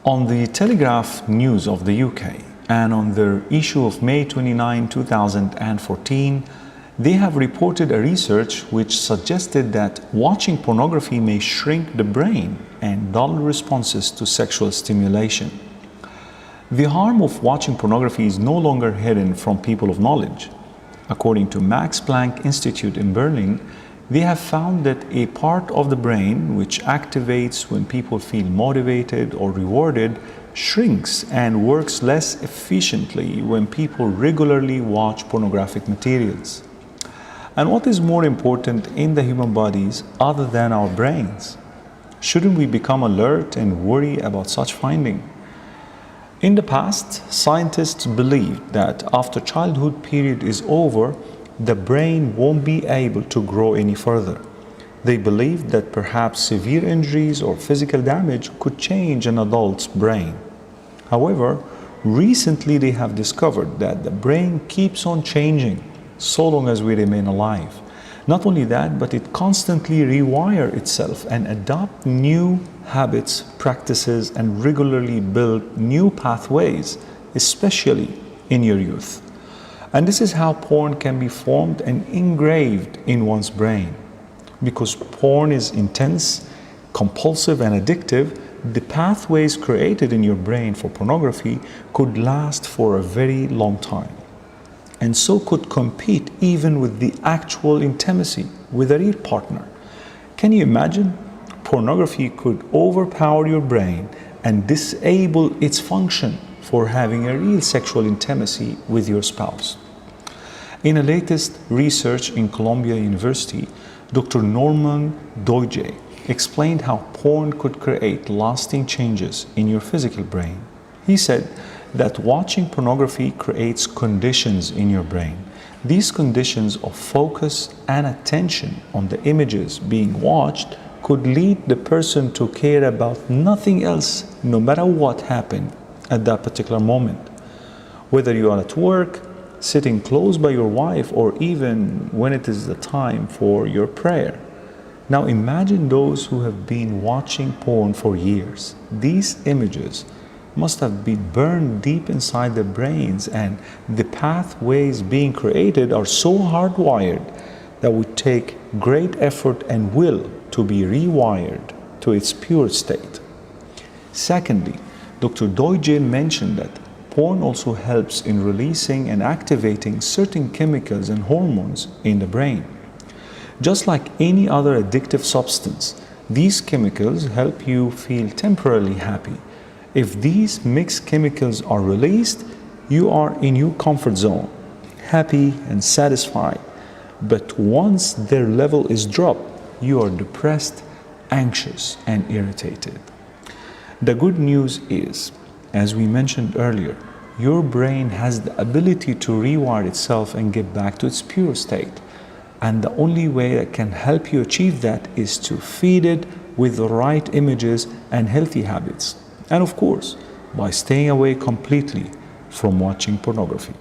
On the Telegraph News of the UK and on their issue of May 29, 2014, they have reported a research which suggested that watching pornography may shrink the brain and dull responses to sexual stimulation. The harm of watching pornography is no longer hidden from people of knowledge. According to Max Planck Institute in Berlin, they have found that a part of the brain which activates when people feel motivated or rewarded shrinks and works less efficiently when people regularly watch pornographic materials. And what is more important in the human bodies other than our brains? Shouldn't we become alert and worry about such finding? In the past, scientists believed that after childhood period is over, the brain won't be able to grow any further. They believed that perhaps severe injuries or physical damage could change an adult's brain. However, recently they have discovered that the brain keeps on changing so long as we remain alive. Not only that, but it constantly rewires itself and adopts new habits, practices, and regularly build new pathways, especially in your youth. And this is how porn can be formed and engraved in one's brain. Because porn is intense, compulsive, and addictive, the pathways created in your brain for pornography could last for a very long time, and so could compete even with the actual intimacy with a real partner. Can you imagine? Pornography could overpower your brain and disable its function for having a real sexual intimacy with your spouse. In a latest research in Columbia University, Dr. Norman Doige explained how porn could create lasting changes in your physical brain. He said that watching pornography creates conditions in your brain. These conditions of focus and attention on the images being watched could lead the person to care about nothing else, no matter what happened at that particular moment. Whether you are at work, sitting close by your wife, or even when it is the time for your prayer. Now imagine those who have been watching porn for years. These images must have been burned deep inside their brains, and the pathways being created are so hardwired that would take great effort and will to be rewired to its pure state. Secondly, Dr. Doige mentioned that porn also helps in releasing and activating certain chemicals and hormones in the brain. Just like any other addictive substance, these chemicals help you feel temporarily happy. If these mixed chemicals are released, you are in your comfort zone, happy and satisfied. But once their level is dropped, you are depressed, anxious, and irritated. The good news is, as we mentioned earlier, your brain has the ability to rewire itself and get back to its pure state. And the only way that can help you achieve that is to feed it with the right images and healthy habits. And of course, by staying away completely from watching pornography.